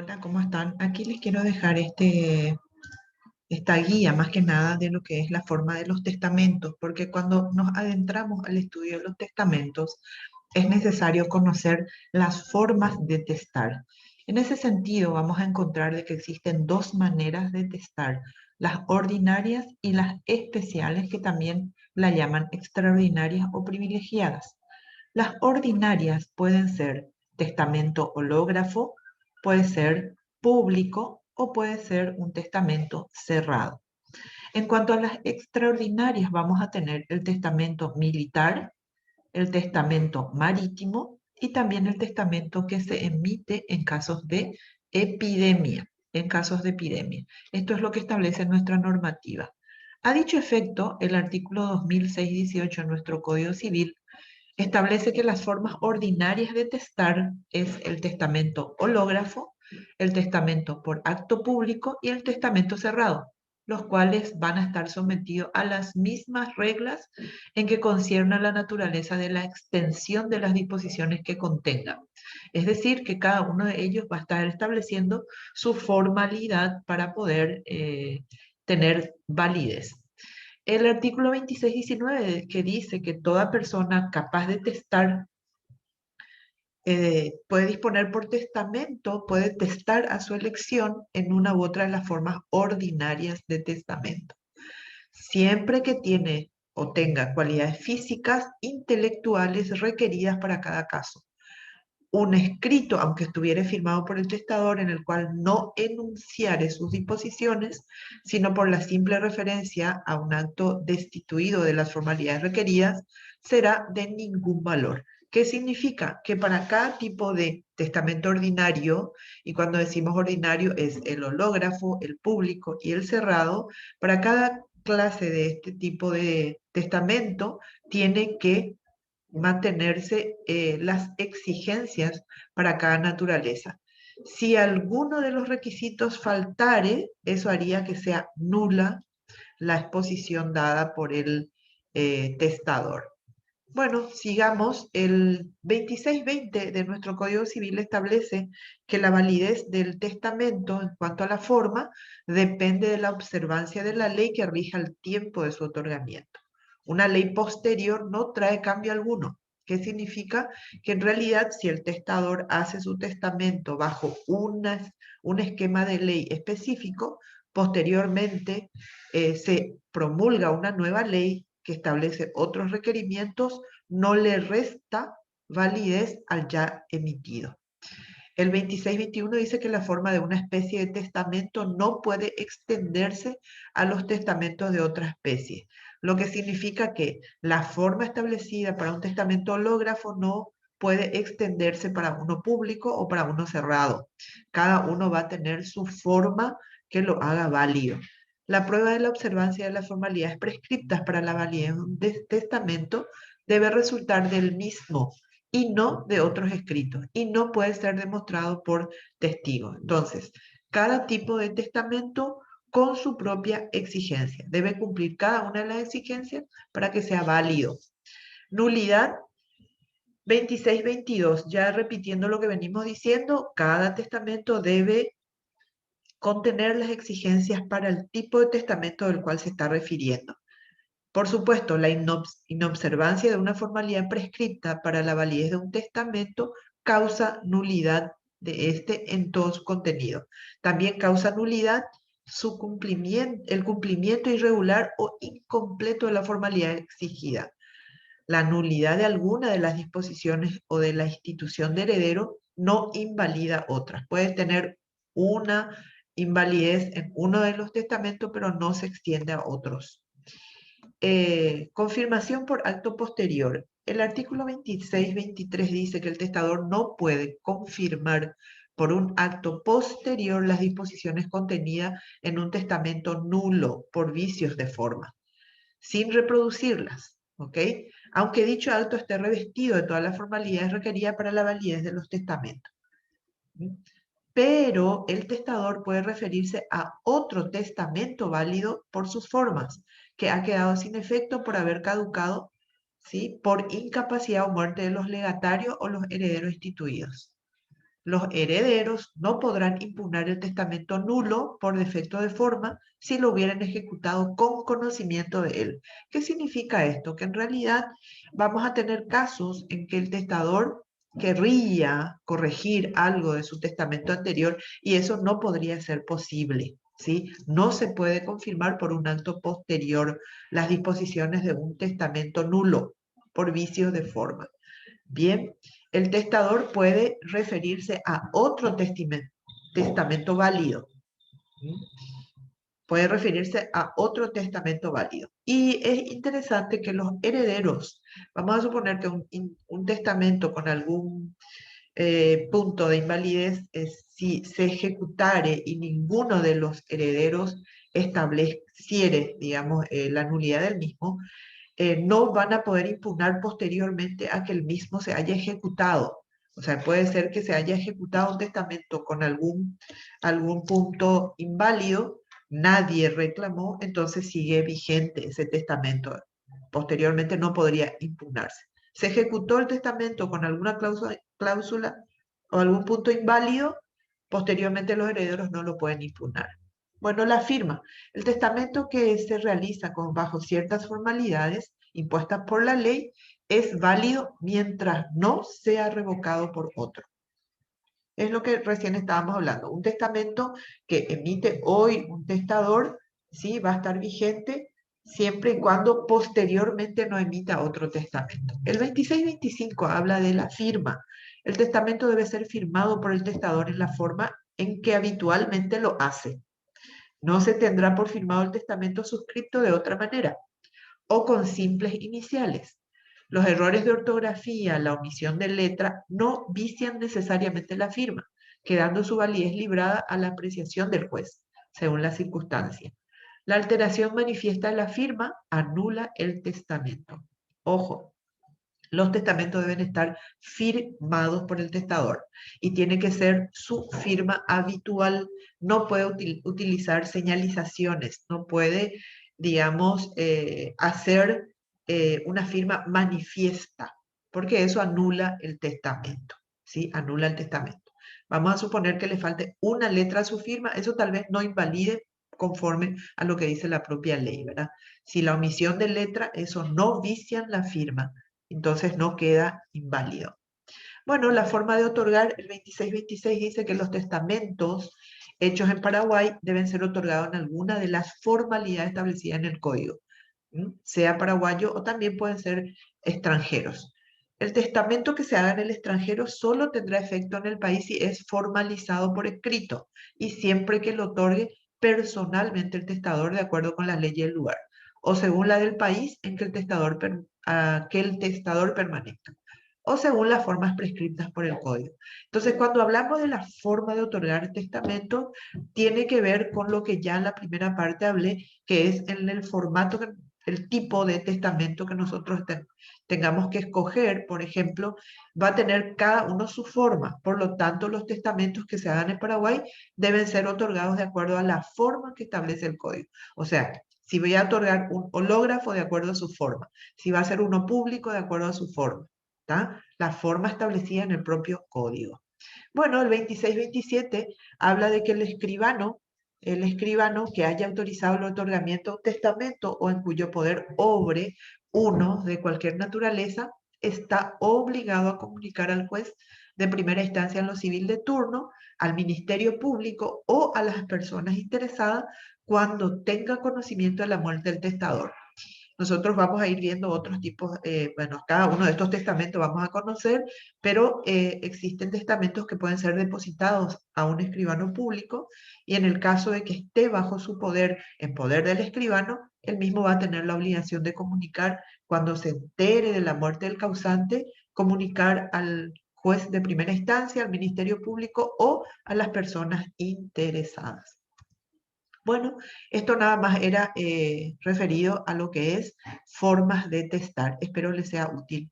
Hola, ¿cómo están? Aquí les quiero dejar esta guía más que nada de lo que es la forma de los testamentos, porque cuando nos adentramos al estudio de los testamentos es necesario conocer las formas de testar. En ese sentido, vamos a encontrar de que existen dos maneras de testar, las ordinarias y las especiales, que también la llaman extraordinarias o privilegiadas. Las ordinarias pueden ser testamento hológrafo, puede ser público o puede ser un testamento cerrado. En cuanto a las extraordinarias, vamos a tener el testamento militar, el testamento marítimo y también el testamento que se emite en casos de epidemia. En casos de epidemia. Esto es lo que establece nuestra normativa. A dicho efecto, el artículo 2006-18 en nuestro Código Civil establece que las formas ordinarias de testar es el testamento hológrafo, el testamento por acto público y el testamento cerrado, los cuales van a estar sometidos a las mismas reglas en que concierne a la naturaleza de la extensión de las disposiciones que contengan. Es decir, que cada uno de ellos va a estar estableciendo su formalidad para poder tener validez. El artículo 2619 que dice que toda persona capaz de testar puede disponer por testamento, puede testar a su elección en una u otra de las formas ordinarias de testamento, siempre que tiene o tenga cualidades físicas, intelectuales requeridas para cada caso. Un escrito, aunque estuviera firmado por el testador, en el cual no enunciare sus disposiciones, sino por la simple referencia a un acto destituido de las formalidades requeridas, será de ningún valor. ¿Qué significa? Que para cada tipo de testamento ordinario, y cuando decimos ordinario es el hológrafo, el público y el cerrado, para cada clase de este tipo de testamento tiene que mantenerse las exigencias para cada naturaleza. Si alguno de los requisitos faltare, eso haría que sea nula la exposición dada por el testador. Bueno, sigamos. El 2620 de nuestro Código Civil establece que la validez del testamento en cuanto a la forma depende de la observancia de la ley que rija el tiempo de su otorgamiento. Una ley posterior no trae cambio alguno. ¿Qué significa? Que en realidad si el testador hace su testamento bajo un esquema de ley específico, posteriormente se promulga una nueva ley que establece otros requerimientos, no le resta validez al ya emitido. El 2621 dice que la forma de una especie de testamento no puede extenderse a los testamentos de otra especie, lo que significa que la forma establecida para un testamento hológrafo no puede extenderse para uno público o para uno cerrado. Cada uno va a tener su forma que lo haga válido. La prueba de la observancia de las formalidades prescriptas para la validez de un testamento debe resultar del mismo y no de otros escritos, y no puede ser demostrado por testigos. Entonces, cada tipo de testamento con su propia exigencia. Debe cumplir cada una de las exigencias para que sea válido. Nulidad 2622, ya repitiendo lo que venimos diciendo, cada testamento debe contener las exigencias para el tipo de testamento del cual se está refiriendo. Por supuesto, la inobservancia de una formalidad prescripta para la validez de un testamento causa nulidad de este en todo su contenido. También causa nulidad el cumplimiento irregular o incompleto de la formalidad exigida. La nulidad de alguna de las disposiciones o de la institución de heredero no invalida otras. Puede tener una invalidez en uno de los testamentos, pero no se extiende a otros. Confirmación por acto posterior. El artículo 26-23 dice que el testador no puede confirmar por un acto posterior las disposiciones contenidas en un testamento nulo por vicios de forma, sin reproducirlas, ¿ok? Aunque dicho acto esté revestido de todas las formalidades requeridas para la validez de los testamentos. Pero el testador puede referirse a otro testamento válido por sus formas, que ha quedado sin efecto por haber caducado, ¿sí?, por incapacidad o muerte de los legatarios o los herederos instituidos. Los herederos no podrán impugnar el testamento nulo por defecto de forma si lo hubieran ejecutado con conocimiento de él. ¿Qué significa esto? Que en realidad vamos a tener casos en que el testador querría corregir algo de su testamento anterior y eso no podría ser posible, ¿sí? No se puede confirmar por un acto posterior las disposiciones de un testamento nulo por vicios de forma. Bien, el testador puede referirse a otro testamento válido. Puede referirse a otro testamento válido. Y es interesante que los herederos, vamos a suponer que un testamento con algún punto de invalidez, si se ejecutare y ninguno de los herederos estableciere, digamos, la nulidad del mismo, no van a poder impugnar posteriormente a que el mismo se haya ejecutado. O sea, puede ser que se haya ejecutado un testamento con algún punto inválido, nadie reclamó, entonces sigue vigente ese testamento. Posteriormente no podría impugnarse. Se ejecutó el testamento con alguna cláusula o algún punto inválido, posteriormente los herederos no lo pueden impugnar. Bueno, la firma. El testamento que se realiza bajo ciertas formalidades impuestas por la ley es válido mientras no sea revocado por otro. Es lo que recién estábamos hablando. Un testamento que emite hoy un testador, sí, va a estar vigente siempre y cuando posteriormente no emita otro testamento. El 2625 habla de la firma. El testamento debe ser firmado por el testador en la forma en que habitualmente lo hace. No se tendrá por firmado el testamento suscrito de otra manera o con simples iniciales. Los errores de ortografía, la omisión de letra, no vician necesariamente la firma, quedando su validez librada a la apreciación del juez, según la circunstancia. La alteración manifiesta de la firma anula el testamento. Ojo, los testamentos deben estar firmados por el testador y tiene que ser su firma habitual. No puede utilizar señalizaciones, no puede, digamos, hacer una firma manifiesta, porque eso anula el testamento, ¿sí? Anula el testamento. Vamos a suponer que le falte una letra a su firma, eso tal vez no invalide conforme a lo que dice la propia ley, ¿verdad? Si la omisión de letra, eso no vicia la firma, entonces no queda inválido. Bueno, la forma de otorgar, el 2626 dice que los testamentos hechos en Paraguay deben ser otorgados en alguna de las formalidades establecidas en el código, sea paraguayo o también pueden ser extranjeros. El testamento que se haga en el extranjero solo tendrá efecto en el país si es formalizado por escrito y siempre que lo otorgue personalmente el testador de acuerdo con las leyes del lugar o según la del país en que el testador permanezca o según las formas prescritas por el código. Entonces, cuando hablamos de la forma de otorgar el testamento, tiene que ver con lo que ya en la primera parte hablé, que es en el formato, el tipo de testamento que nosotros tengamos que escoger. Por ejemplo, va a tener cada uno su forma. Por lo tanto, los testamentos que se hagan en Paraguay deben ser otorgados de acuerdo a la forma que establece el código. O sea, si voy a otorgar un hológrafo de acuerdo a su forma, si va a ser uno público de acuerdo a su forma. ¿Tá? La forma establecida en el propio código. Bueno, el 2627 habla de que el escribano que haya autorizado el otorgamiento de un testamento o en cuyo poder obre uno de cualquier naturaleza, está obligado a comunicar al juez de primera instancia en lo civil de turno, al Ministerio Público o a las personas interesadas cuando tenga conocimiento de la muerte del testador. Nosotros vamos a ir viendo otros tipos, bueno, cada uno de estos testamentos vamos a conocer, pero existen testamentos que pueden ser depositados a un escribano público y en el caso de que esté bajo su poder, en poder del escribano, él mismo va a tener la obligación de comunicar cuando se entere de la muerte del causante, comunicar al juez de primera instancia, al Ministerio Público o a las personas interesadas. Bueno, esto nada más era referido a lo que es formas de testar. Espero les sea útil.